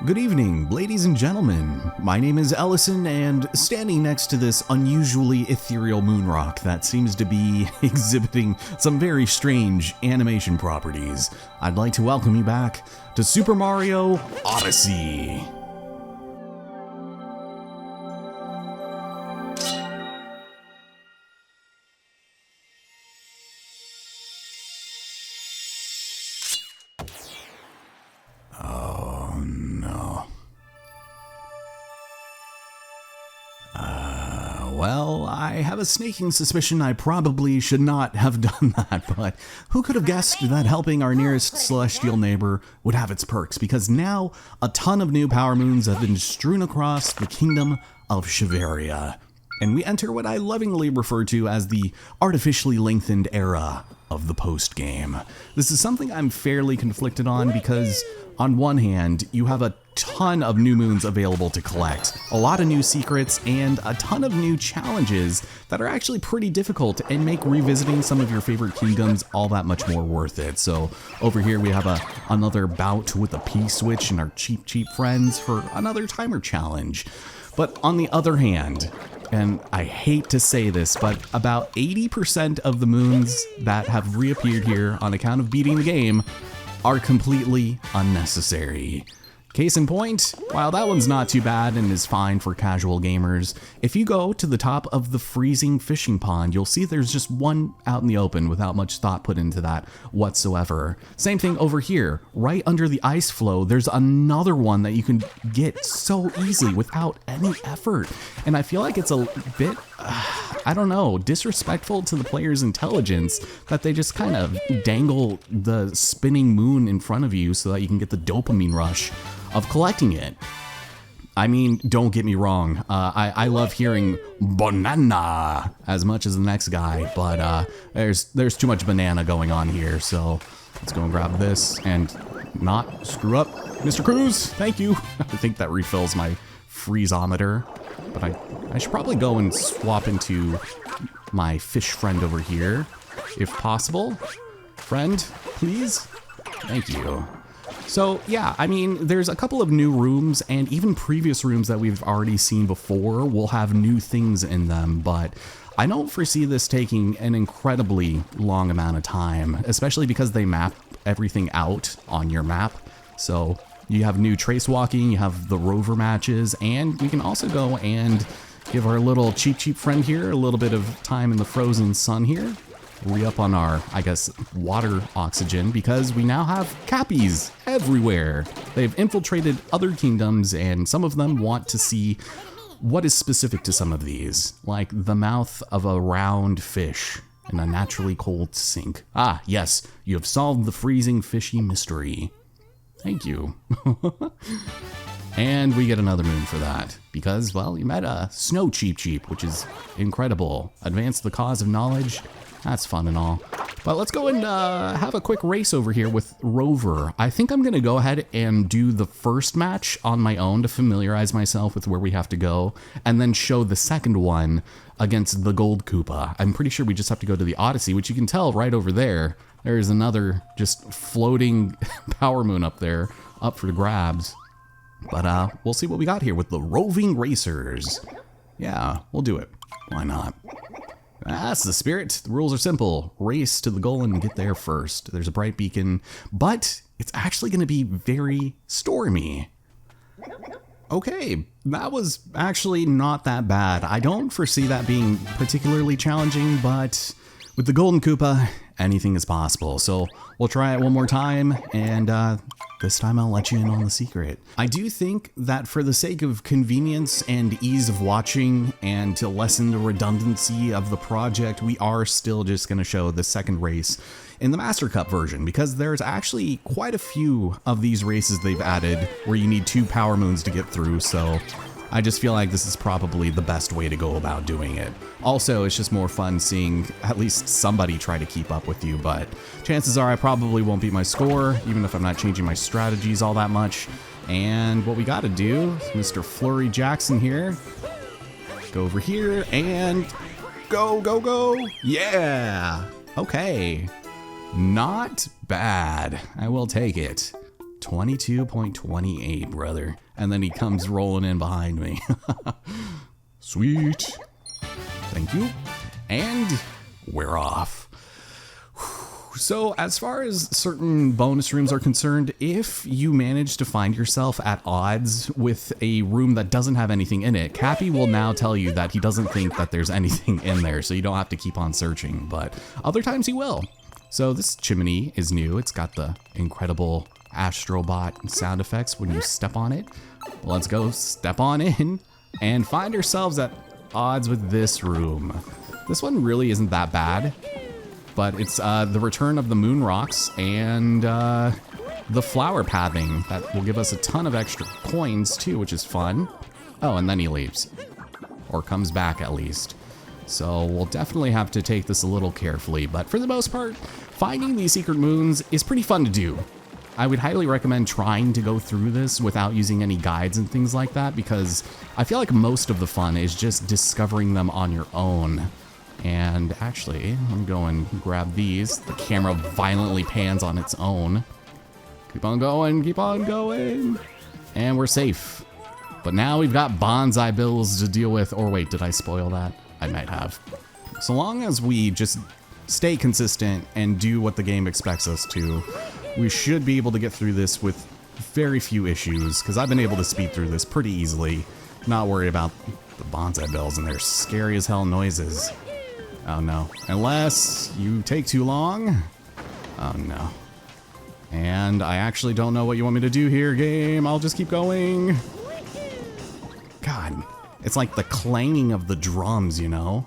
Good evening, ladies and gentlemen. My name is Ellison, and standing next to this unusually ethereal moon rock that seems to be exhibiting some very strange animation properties, I'd like to welcome you back to Super Mario Odyssey. Well, I have a sneaking suspicion I probably should not have done that, but who could have guessed that helping our nearest celestial neighbor would have its perks, because now a ton of new power moons have been strewn across the kingdom of Shiveria, and we enter what I lovingly refer to as the artificially lengthened era of the post-game. This is something I'm fairly conflicted on because, on one hand, you have a ton of new moons available to collect, a lot of new secrets, and a ton of new challenges that are actually pretty difficult and make revisiting some of your favorite kingdoms all that much more worth it. So over here we have another bout with a P-switch and our cheap friends for another timer challenge. But on the other hand, and I hate to say this, but about 80% of the moons that have reappeared here on account of beating the game are completely unnecessary. Case in point, while that one's not too bad and is fine for casual gamers, if you go to the top of the freezing fishing pond, you'll see there's just one out in the open without much thought put into that whatsoever. Same thing over here, right under the ice floe, there's another one that you can get so easily without any effort. And I feel like it's a bit, I don't know, disrespectful to the player's intelligence that they just kind of dangle the spinning moon in front of you so that you can get the dopamine rush of collecting it. I mean, don't get me wrong, I love hearing banana as much as the next guy, but there's too much banana going on here, so let's go and grab this and not screw up. Mr. Cruz, thank you. I think that refills my freezometer, but I should probably go and swap into my fish friend over here, if possible. Friend, please? Thank you. So yeah, I mean, there's a couple of new rooms, and even previous rooms that we've already seen before will have new things in them, but I don't foresee this taking an incredibly long amount of time, especially because they map everything out on your map. So you have new trace walking, you have the rover matches, and we can also go and give our little cheap friend here a little bit of time in the frozen sun here. Re-up on our, I guess, water oxygen, because we now have cappies everywhere. They've infiltrated other kingdoms, and some of them want to see what is specific to some of these, like the mouth of a round fish in a naturally cold sink. Ah, yes, you have solved the freezing fishy mystery. Thank you. And we get another moon for that, because, well, you met a snow cheap, which is incredible. Advance the cause of knowledge. That's fun and all. But let's go and have a quick race over here with Rover. I think I'm going to go ahead and do the first match on my own to familiarize myself with where we have to go, and then show the second one against the Gold Koopa. I'm pretty sure we just have to go to the Odyssey, which you can tell right over there. There's another just floating power moon up there, up for the grabs. But we'll see what we got here with the roving racers. Yeah, we'll do it. Why not? That's the spirit. The rules are simple. Race to the goal and get there first. There's a bright beacon, but it's actually going to be very stormy. Okay, that was actually not that bad. I don't foresee that being particularly challenging, but with the Golden Koopa, anything is possible. So we'll try it one more time, and this time I'll let you in on the secret. I do think that for the sake of convenience and ease of watching, and to lessen the redundancy of the project, we are still just going to show the second race in the Master Cup version, because there's actually quite a few of these races they've added where you need 2 power moons to get through, so I just feel like this is probably the best way to go about doing it. Also, it's just more fun seeing at least somebody try to keep up with you, but chances are I probably won't beat my score, even if I'm not changing my strategies all that much. And what we gotta do, Mr. Flurry Jackson here, go over here and go. Yeah, okay. Not bad, I will take it. 22.28, brother. And then he comes rolling in behind me. Sweet. Thank you. And we're off. So as far as certain bonus rooms are concerned, if you manage to find yourself at odds with a room that doesn't have anything in it, Cappy will now tell you that he doesn't think that there's anything in there, so you don't have to keep on searching, but other times he will. So this chimney is new. It's got the incredible Astrobot sound effects when you step on it. Let's go step on in and find ourselves at odds with this room. This one really isn't that bad. But it's the return of the moon rocks and the flower pathing that will give us a ton of extra coins too, which is fun. Oh, and then he leaves. Or comes back at least. So we'll definitely have to take this a little carefully, but for the most part, finding these secret moons is pretty fun to do. I would highly recommend trying to go through this without using any guides and things like that, because I feel like most of the fun is just discovering them on your own. And actually, I'm going to grab these. The camera violently pans on its own. Keep on going, keep on going. And we're safe. But now we've got bonsai bills to deal with. Or wait, did I spoil that? I might have. So long as we just stay consistent and do what the game expects us to, we should be able to get through this with very few issues, because I've been able to speed through this pretty easily. Not worried about the bonsai bills and their scary as hell noises. Oh no. Unless you take too long. Oh no. And I actually don't know what you want me to do here, game. I'll just keep going. God, it's like the clanging of the drums, you know?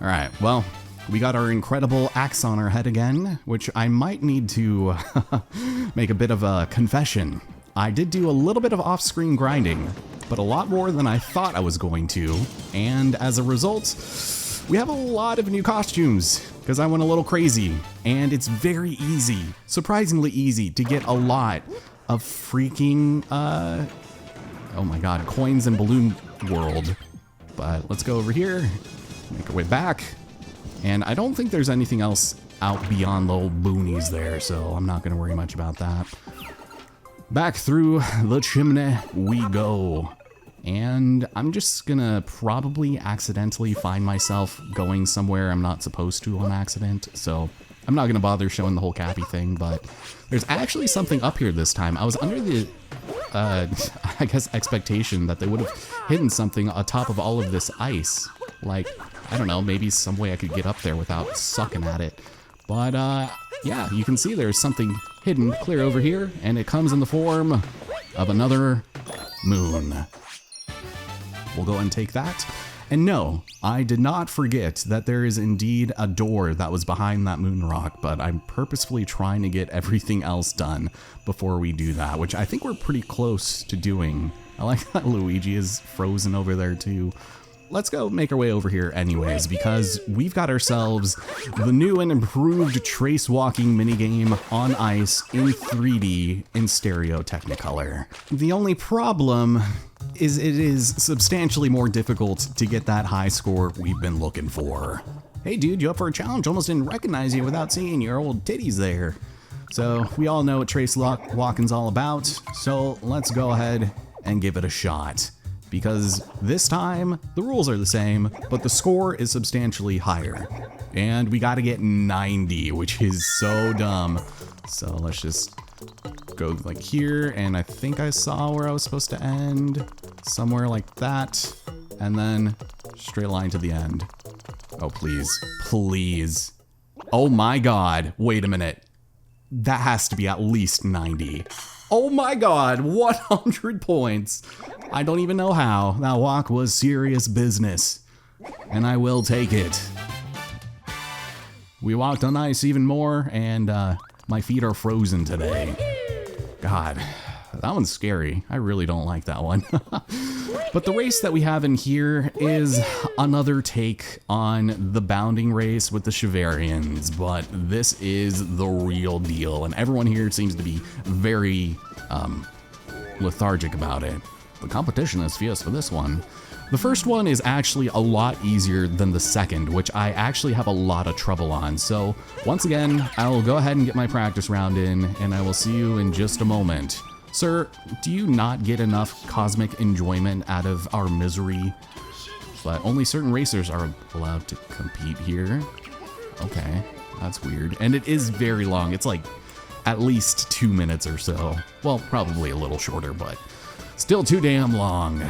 Alright, well, we got our incredible axe on our head again, which I might need to make a bit of a confession. I did do a little bit of off-screen grinding, but a lot more than I thought I was going to. And as a result, we have a lot of new costumes, because I went a little crazy, and it's very easy, surprisingly easy, to get a lot of freaking, oh my god, coins in Balloon World. But let's go over here, make our way back, and I don't think there's anything else out beyond the old boonies there, so I'm not going to worry much about that. Back through the chimney we go. And I'm just gonna probably accidentally find myself going somewhere I'm not supposed to on accident, so I'm not gonna bother showing the whole Cappy thing, but there's actually something up here this time. I was under the, I guess, expectation that they would have hidden something atop of all of this ice. Like, I don't know, maybe some way I could get up there without sucking at it. But, yeah, you can see there's something hidden clear over here, and it comes in the form of another moon. We'll go and take that. And no, I did not forget that there is indeed a door that was behind that moon rock, but I'm purposefully trying to get everything else done before we do that, which I think we're pretty close to doing. I like that Luigi is frozen over there too. Let's go make our way over here anyways, because we've got ourselves the new and improved trace walking minigame on ice in 3D in stereo Technicolor. The only problem is it is substantially more difficult to get that high score we've been looking for. Hey dude, you up for a challenge? Almost didn't recognize you without seeing your old titties there. So we all know what trace walking's all about, so let's go ahead and give it a shot. Because this time, the rules are the same, but the score is substantially higher. And we gotta get 90, which is so dumb. So let's just go like here, and I think I saw where I was supposed to end. Somewhere like that. And then straight line to the end. Oh, please. Please. Oh my god. Wait a minute. That has to be at least 90. Oh my god, 100 points. I don't even know how. That walk was serious business. And I will take it. We walked on ice even more, and my feet are frozen today. God, that one's scary. I really don't like that one. But the race that we have in here is another take on the bounding race with the Shiverians, but this is the real deal, and everyone here seems to be very lethargic about it. the competition is fierce for this one. The first one is actually a lot easier than the second, which I actually have a lot of trouble on. So once again, I will go ahead and get my practice round in, and I will see you in just a moment. Sir, do you not get enough cosmic enjoyment out of our misery? But only certain racers are allowed to compete here. Okay, that's weird. And it is very long. It's like at least 2 minutes or so. Well, probably a little shorter, but still too damn long.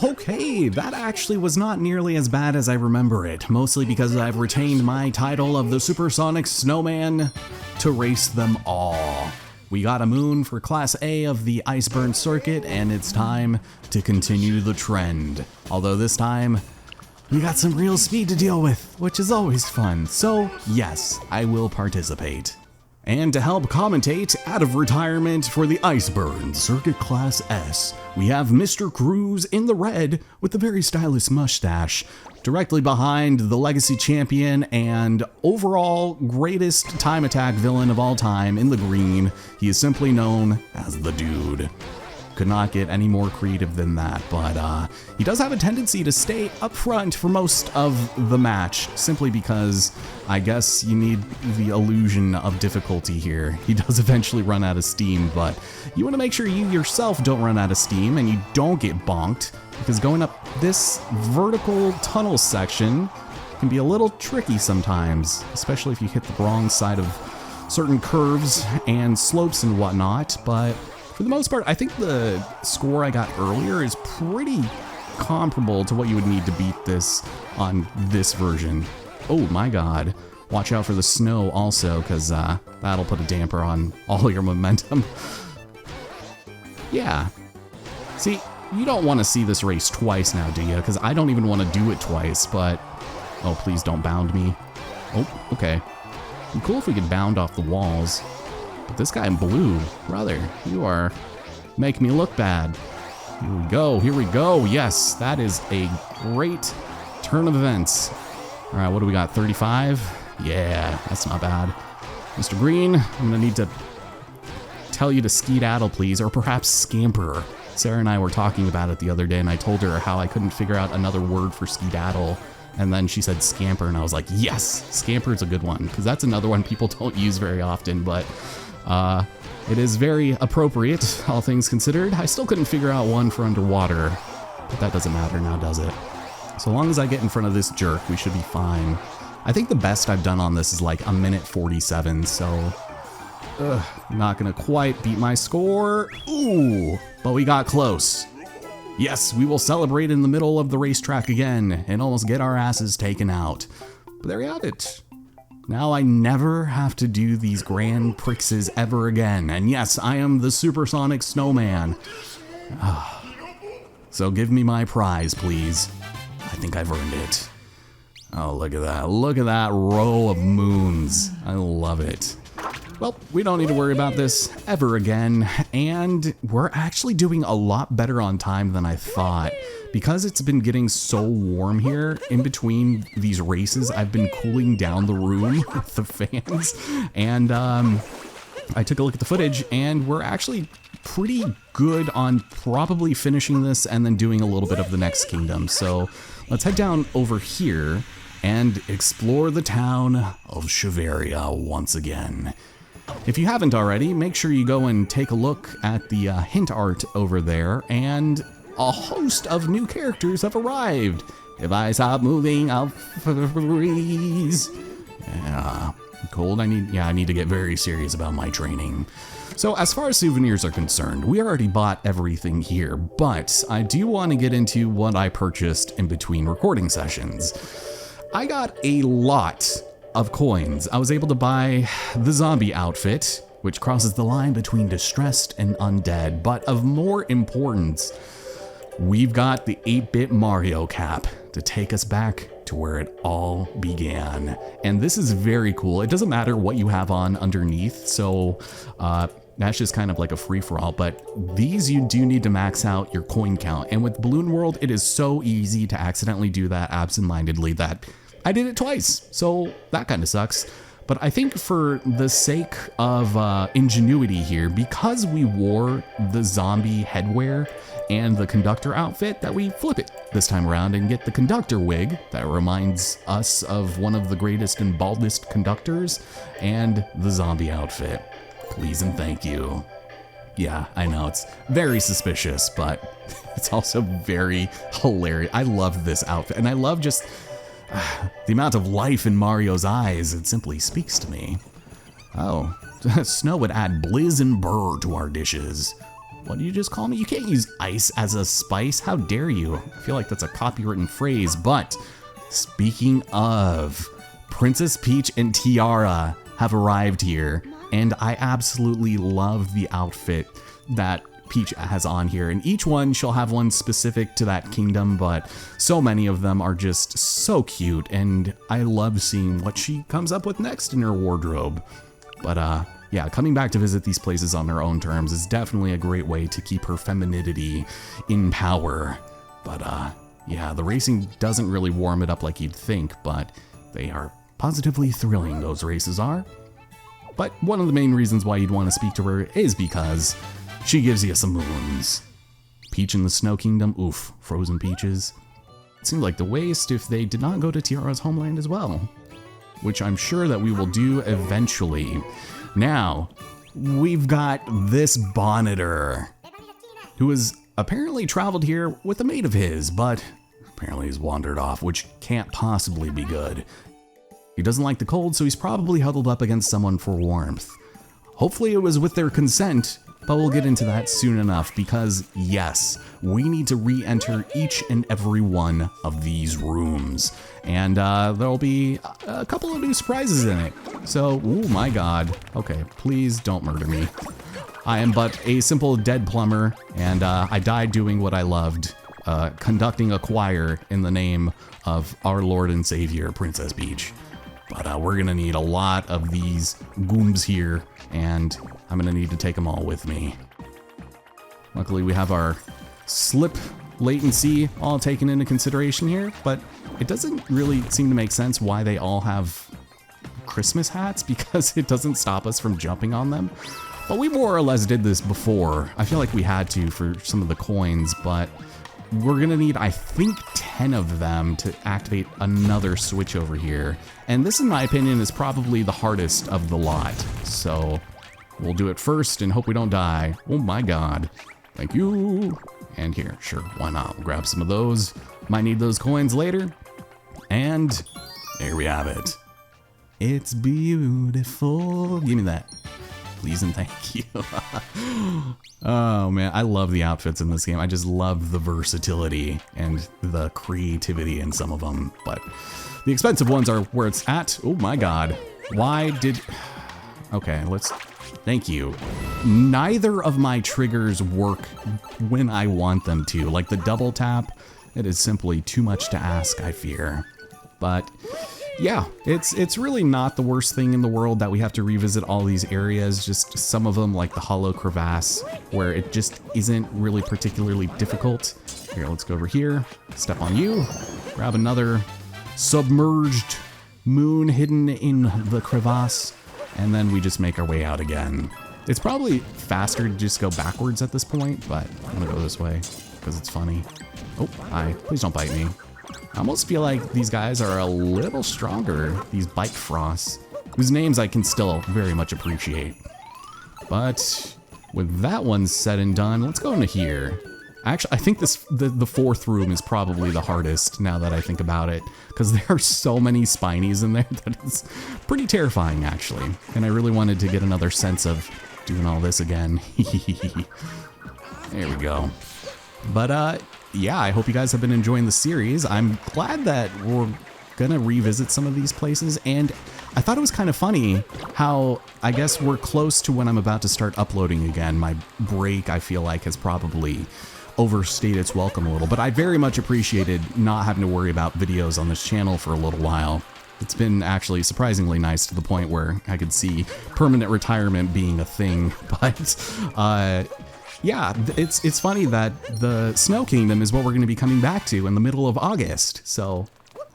Okay, that actually was not nearly as bad as I remember it, mostly because I've retained my title of the Supersonic Snowman to race them all. We got a moon for Class A of the Iceburn Circuit, and it's time to continue the trend. Although this time, we got some real speed to deal with, which is always fun. So yes, I will participate. And to help commentate out of retirement for the Iceburn Circuit Class S, we have Mr. Cruz in the red with a very stylish mustache, directly behind the legacy champion and overall greatest time attack villain of all time in the green. He is simply known as the Dude. Could not get any more creative than that, but he does have a tendency to stay up front for most of the match, simply because I guess you need the illusion of difficulty here. He does eventually run out of steam, but you want to make sure you yourself don't run out of steam and you don't get bonked, because going up this vertical tunnel section can be a little tricky sometimes, especially if you hit the wrong side of certain curves and slopes and whatnot. But for the most part, I think the score I got earlier is pretty comparable to what you would need to beat this on this version. Oh my god. Watch out for the snow also, because that'll put a damper on all your momentum. Yeah. See, you don't want to see this race twice now, do you? Because I don't even want to do it twice, but... Oh, please don't bound me. Oh, okay. It'd be cool if we could bound off the walls. But this guy in blue, brother, you are making me look bad. Here we go, yes, that is a great turn of events. All right, what do we got, 35? Yeah, that's not bad. Mr. Green, I'm gonna need to tell you to skedaddle, please, or perhaps scamper. Sarah and I were talking about it the other day, and I told her how I couldn't figure out another word for skedaddle. And then she said scamper, and I was like, yes, scamper is a good one, because that's another one people don't use very often, but it is very appropriate, all things considered. I still couldn't figure out one for underwater, but that doesn't matter now, does it? So long as I get in front of this jerk, we should be fine. I think the best I've done on this is like 1:47, so not gonna quite beat my score. Ooh, but we got close. Yes, we will celebrate in the middle of the racetrack again and almost get our asses taken out. But there we have it. Now I never have to do these Grand Prixes ever again. And yes, I am the Supersonic Snowman. So give me my prize, please. I think I've earned it. Oh, look at that. Look at that row of moons. I love it. Well, we don't need to worry about this ever again, and we're actually doing a lot better on time than I thought. Because it's been getting so warm here, in between these races, I've been cooling down the room with the fans, and I took a look at the footage, and we're actually pretty good on probably finishing this and then doing a little bit of the next kingdom. So let's head down over here and explore the town of Shiveria once again. If you haven't already, make sure you go and take a look at the hint art over there, and a host of new characters have arrived. If I stop moving, I'll freeze. Yeah, cold. I need to get very serious about my training. So as far as souvenirs are concerned, we already bought everything here, but I do want to get into what I purchased in between recording sessions. I got a lot of coins. I was able to buy the zombie outfit, which crosses the line between distressed and undead, but of more importance, we've got the 8-bit Mario cap to take us back to where it all began. And this is very cool. It doesn't matter what you have on underneath, so that's just kind of like a free-for-all, but these you do need to max out your coin count. And with Balloon World, it is so easy to accidentally do that absent-mindedly that I did it twice, so that kind of sucks. But I think for the sake of ingenuity here, because we wore the zombie headwear and the conductor outfit, that we flip it this time around and get the conductor wig that reminds us of one of the greatest and baldest conductors, and the zombie outfit. Please and thank you. Yeah, I know, it's very suspicious, but it's also very hilarious. I love this outfit, and I love just the amount of life in Mario's eyes. It simply speaks to me. Oh, Snow would add blizz and burr to our dishes. What do you just call me? You can't use ice as a spice. How dare you? I feel like that's a copywritten phrase, but speaking of, Princess Peach and Tiara have arrived here, and I absolutely love the outfit that Peach has on here, and each one she'll have one specific to that kingdom, but so many of them are just so cute, and I love seeing what she comes up with next in her wardrobe. But yeah, coming back to visit these places on their own terms is definitely a great way to keep her femininity in power. But yeah, the racing doesn't really warm it up like you'd think, but they are positively thrilling, those races are. But one of the main reasons why you'd want to speak to her is because she gives you some moons. Peach in the Snow Kingdom, oof, frozen peaches. It seemed like the waste if they did not go to Tiara's homeland as well, which I'm sure that we will do eventually. Now, we've got this Bonneter, who has apparently traveled here with a mate of his, but apparently he's wandered off, which can't possibly be good. He doesn't like the cold, so he's probably huddled up against someone for warmth. Hopefully it was with their consent, but we'll get into that soon enough, because yes, we need to re-enter each and every one of these rooms. And there'll be a couple of new surprises in it. So, oh my god. Okay, please don't murder me. I am but a simple dead plumber, and I died doing what I loved, conducting a choir in the name of our Lord and Savior, Princess Peach. But we're gonna need a lot of these gooms here, and I'm gonna need to take them all with me. Luckily, we have our slip latency all taken into consideration here, but it doesn't really seem to make sense why they all have Christmas hats, because it doesn't stop us from jumping on them. But we more or less did this before. I feel like we had to for some of the coins, but we're gonna need, I think, 10 of them to activate another switch over here. And this, in my opinion, is probably the hardest of the lot. So we'll do it first and hope we don't die. Oh my god. Thank you. And here, sure, why not? We'll grab some of those. Might need those coins later. And there we have it. It's beautiful. Give me that. Please and thank you. Oh man, I love the outfits in this game. I just love the versatility and the creativity in some of them, but the expensive ones are where it's at. Oh my god. Why did... Okay, let's... Thank you. Neither of my triggers work when I want them to. Like the double tap, it is simply too much to ask, I fear. But yeah, it's really not the worst thing in the world that we have to revisit all these areas. Just some of them, like the hollow crevasse, where it just isn't really particularly difficult. Here, let's go over here, step on you, grab another submerged moon hidden in the crevasse, and then we just make our way out again. It's probably faster to just go backwards at this point, but I'm gonna go this way because it's funny. Oh, hi, please don't bite me. I almost feel like these guys are a little stronger, these bite frosts, whose names I can still very much appreciate. But with that one said and done, let's go into here. Actually, I think the fourth room is probably the hardest now that I think about it, because there are so many spinies in there that it's pretty terrifying, actually. And I really wanted to get another sense of doing all this again. There we go. But yeah, I hope you guys have been enjoying the series. I'm glad that we're gonna revisit some of these places, and I thought it was kind of funny how I guess we're close to when I'm about to start uploading again. My break, I feel like, has probably overstayed its welcome a little, but I very much appreciated not having to worry about videos on this channel for a little while. It's been actually surprisingly nice, to the point where I could see permanent retirement being a thing. But yeah, it's funny that the Snow Kingdom is what we're going to be coming back to in the middle of August, so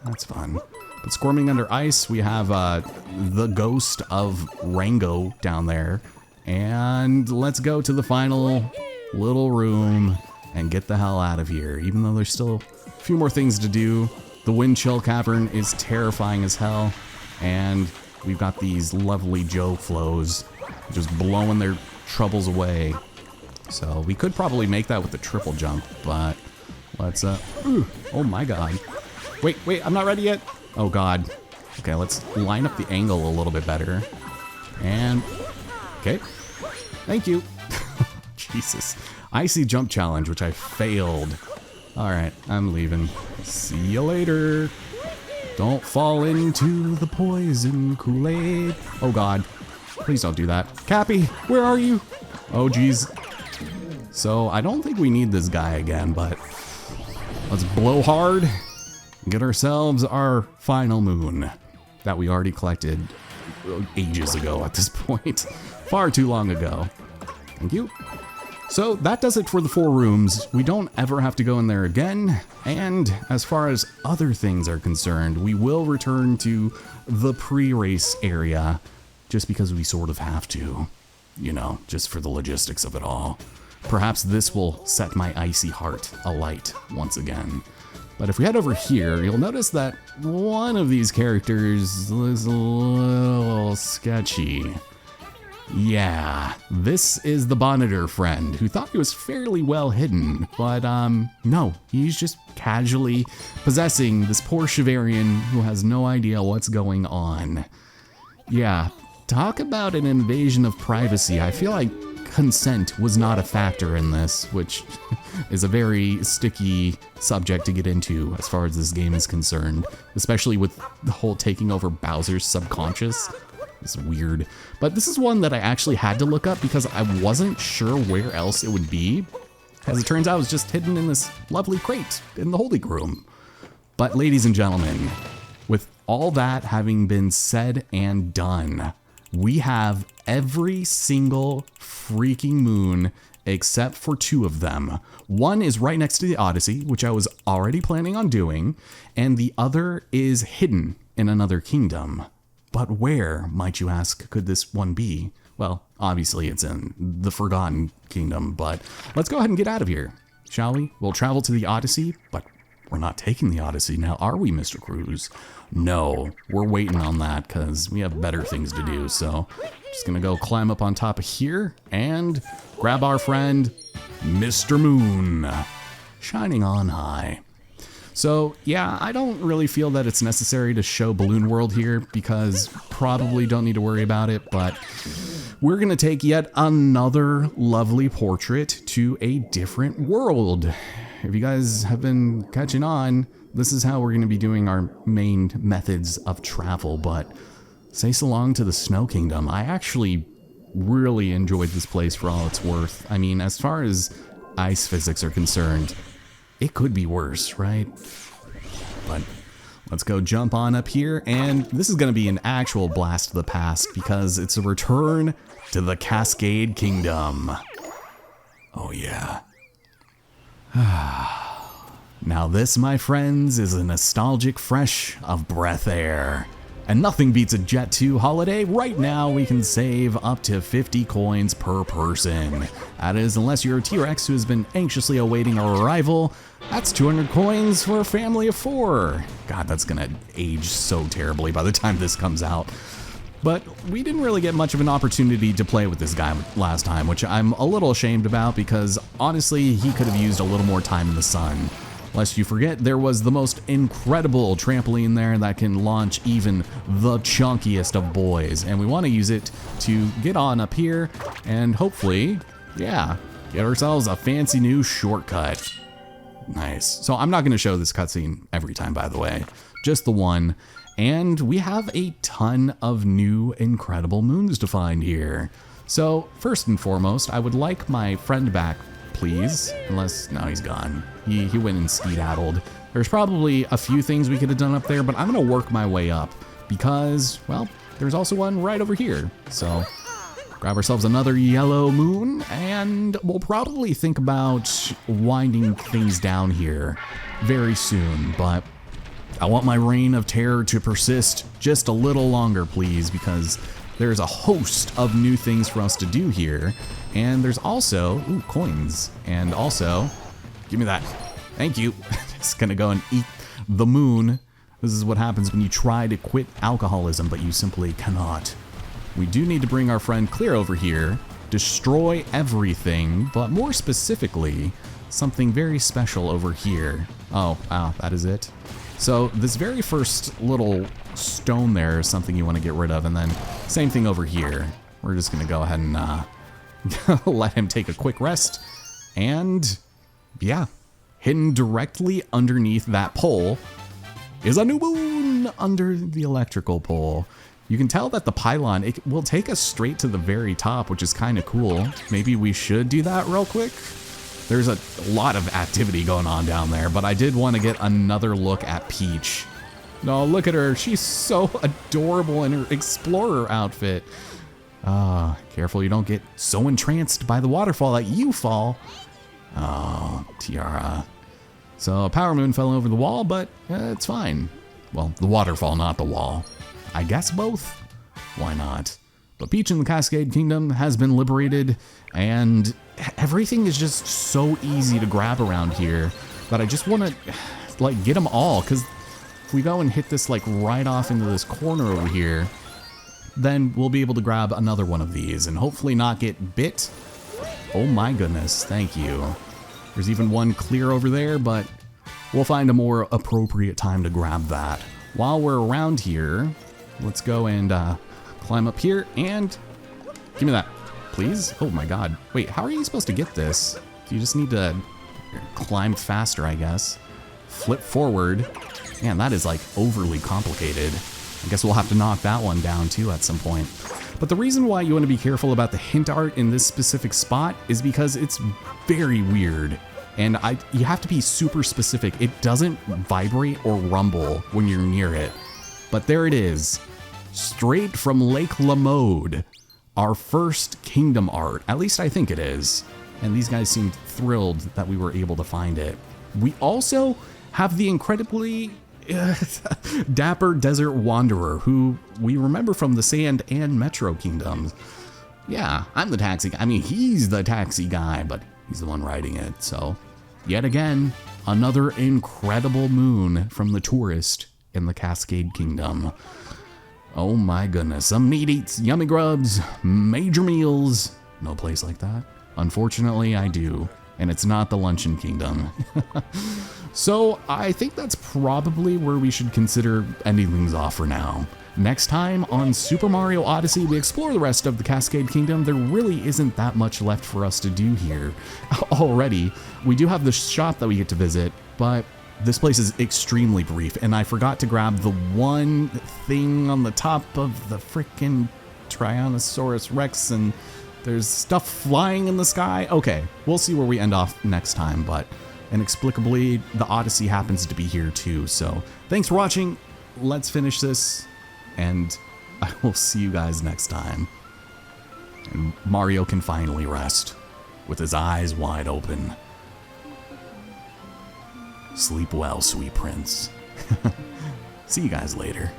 that's fun. But squirming under ice, we have the ghost of Rango down there. And let's go to the final little room and get the hell out of here. Even though there's still a few more things to do. The wind chill cavern is terrifying as hell. And we've got these lovely Joe flows just blowing their troubles away. So we could probably make that with the triple jump, but let's, oh my god. Wait, I'm not ready yet. Oh god. Okay, let's line up the angle a little bit better. And, okay. Thank you. Jesus. Icy jump challenge, which I failed. Alright, I'm leaving. See you later. Don't fall into the poison Kool-Aid. Oh god. Please don't do that. Cappy, where are you? Oh geez. So I don't think we need this guy again, but let's blow hard and get ourselves our final moon that we already collected ages ago at this point. Far too long ago. Thank you. So that does it for the 4 rooms. We don't ever have to go in there again. And as far as other things are concerned, we will return to the pre-race area just because we sort of have to, you know, just for the logistics of it all. Perhaps this will set my icy heart alight once again. But if we head over here, you'll notice that one of these characters is a little sketchy. Yeah, this is the Bonneter friend who thought he was fairly well hidden, but no, he's just casually possessing this poor Shiverian who has no idea what's going on. Yeah, talk about an invasion of privacy. I feel like consent was not a factor in this, which is a very sticky subject to get into as far as this game is concerned, especially with the whole taking over Bowser's subconscious. It's weird. But this is one that I actually had to look up because I wasn't sure where else it would be. As it turns out, it was just hidden in this lovely crate in the holding room. But ladies and gentlemen, with all that having been said and done, we have every single freaking moon except for 2 of them. One is right next to the Odyssey, which I was already planning on doing, and the other is hidden in another kingdom. But where, might you ask, could this one be? Well, obviously it's in the Forgotten Kingdom, but let's go ahead and get out of here, shall we? We'll travel to the Odyssey, but we're not taking the Odyssey now, are we, Mr. Cruz? No, we're waiting on that because we have better things to do, so just gonna go climb up on top of here and grab our friend, Mr. Moon, shining on high. So yeah, I don't really feel that it's necessary to show Balloon World here because probably don't need to worry about it, but we're gonna take yet another lovely portrait to a different world. If you guys have been catching on, this is how we're gonna be doing our main methods of travel, but say so long to the Snow Kingdom. I actually really enjoyed this place for all it's worth. I mean, as far as ice physics are concerned, it could be worse, right? But let's go jump on up here, and this is going to be an actual blast to the past because it's a return to the Cascade Kingdom. Oh yeah. Now this, my friends, is a nostalgic fresh of breath air. And nothing beats a Jet 2 holiday. Right now, we can save up to 50 coins per person. That is, unless you're a T-Rex who has been anxiously awaiting our arrival. That's 200 coins for a family of 4. God, that's gonna age so terribly by the time this comes out. But we didn't really get much of an opportunity to play with this guy last time, which I'm a little ashamed about because honestly, he could have used a little more time in the sun. Lest you forget, there was the most incredible trampoline there that can launch even the chunkiest of boys. And we want to use it to get on up here and hopefully, yeah, get ourselves a fancy new shortcut. Nice. So I'm not going to show this cutscene every time, by the way, just the one. And we have a ton of new incredible moons to find here. So first and foremost, I would like my friend back, please. Unless, no, he's gone. He went and skedaddled. There's probably a few things we could have done up there, but I'm gonna work my way up because, well, there's also one right over here. So grab ourselves another yellow moon and we'll probably think about winding things down here very soon, but I want my reign of terror to persist just a little longer, please, because there's a host of new things for us to do here. And there's also, ooh, coins. And also, give me that. Thank you. Just gonna go and eat the moon. This is what happens when you try to quit alcoholism, but you simply cannot. We do need to bring our friend Clear over here, destroy everything, but more specifically, something very special over here. Oh, wow, that is it. So this very first little stone there is something you want to get rid of, and then same thing over here. We're just gonna go ahead and let him take a quick rest, and yeah, hidden directly underneath that pole is a new moon under the electrical pole. You can tell that the pylon, it will take us straight to the very top, which is kind of cool. Maybe we should do that real quick. There's a lot of activity going on down there, but I did want to get another look at Peach. No, look at her. She's so adorable in her explorer outfit. Careful you don't get so entranced by the waterfall that you fall. Oh, Tiara. So a power moon fell over the wall, but it's fine. Well, the waterfall, not the wall. I guess both? Why not? But Peach in the Cascade Kingdom has been liberated, and everything is just so easy to grab around here that I just want to, like, get them all, because if we go and hit this, like, right off into this corner over here, then we'll be able to grab another one of these and hopefully not get bit. Oh my goodness, thank you. There's even one clear over there, but we'll find a more appropriate time to grab that. While we're around here, let's go and climb up here and give me that, please. Oh my god. Wait, how are you supposed to get this? You just need to climb faster, I guess. Flip forward. Man, that is like overly complicated. I guess we'll have to knock that one down too at some point. But the reason why you want to be careful about the hint art in this specific spot is because it's very weird. And you have to be super specific. It doesn't vibrate or rumble when you're near it. But there it is. Straight from Lake Lamode. Our first kingdom art. At least I think it is. And these guys seemed thrilled that we were able to find it. We also have the incredibly dapper Desert Wanderer, who we remember from the Sand and Metro Kingdoms. Yeah, I'm the taxi guy. I mean, he's the taxi guy, but he's the one riding it. So, yet again, another incredible moon from the tourist in the Cascade Kingdom. Oh my goodness, some meat eats, yummy grubs, major meals. No place like that. Unfortunately, I do. And it's not the Luncheon Kingdom. So I think that's probably where we should consider ending things off for now. Next time on Super Mario Odyssey, we explore the rest of the Cascade Kingdom. There really isn't that much left for us to do here already. We do have the shop that we get to visit, but this place is extremely brief, and I forgot to grab the one thing on the top of the frickin' Tyrannosaurus Rex, and there's stuff flying in the sky. Okay, we'll see where we end off next time, but inexplicably, the Odyssey happens to be here too. So thanks for watching. Let's finish this, and I will see you guys next time. And Mario can finally rest with his eyes wide open. Sleep well, sweet prince. See you guys later.